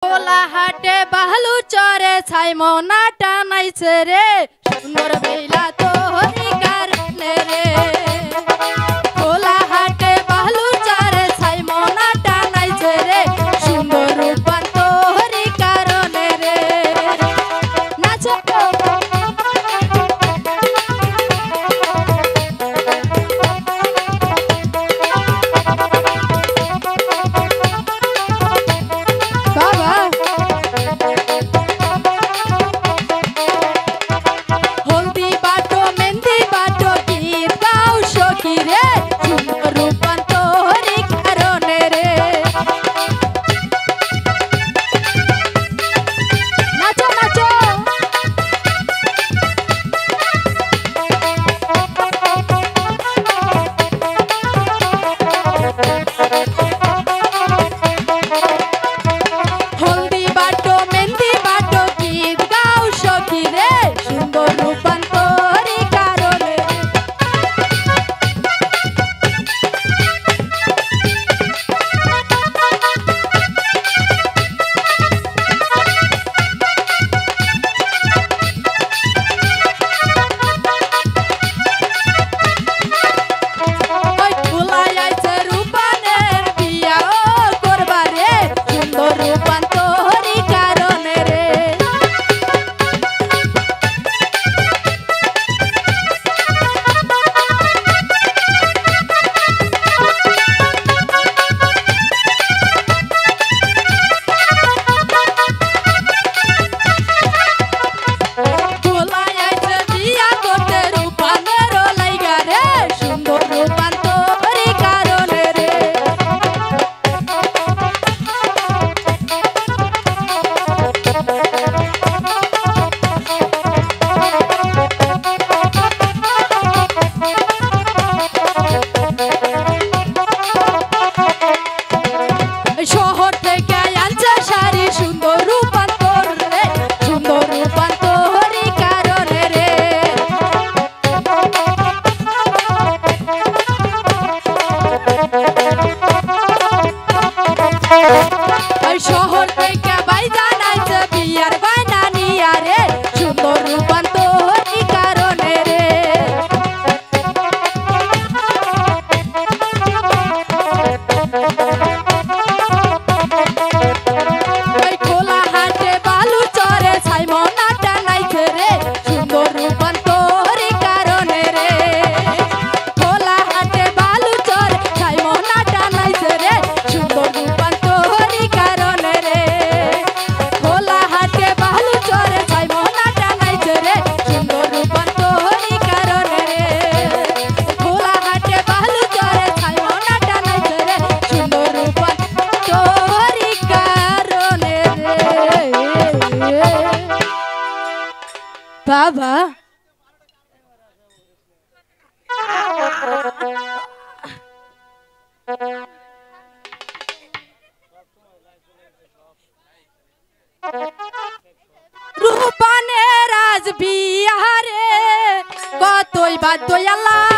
হাটে বালু চরে ছাই মনা টানাইছে রে সুন্দর বেলা তোহরি কারণে রে খোলা হাটে বালু চরে ছাই মনা টানাইছে রে সুন্দর রূপান তোহরি কারণে রে নাচো শহর থেকে বাইজান আইছে বিয়ার বায়না নিয়া রে সুন্দর রূপান তোহরি কারণে রে ওই খোলা হাটে বালু চরে ছাই মনা টানাইছে রে সুন্দর রূপান তোহরি কারণে রে খোলা হাটে বালু চরে ছাই মনা টানাইছে রে সুন্দর রূপান তোহরি কারণে রে খোলা হাটে বালু চরে ছাই মনা টানাইছে রে সুন্দর রূপান তোহরি কারণে রে খোলা হাটে বালু চরে ছাই মনা টানাইছে রে সুন্দর রূপান তোহরি কারণে রে বাবা রূপানের রাজ বিহারে কতই বাদ্য আল্লাহ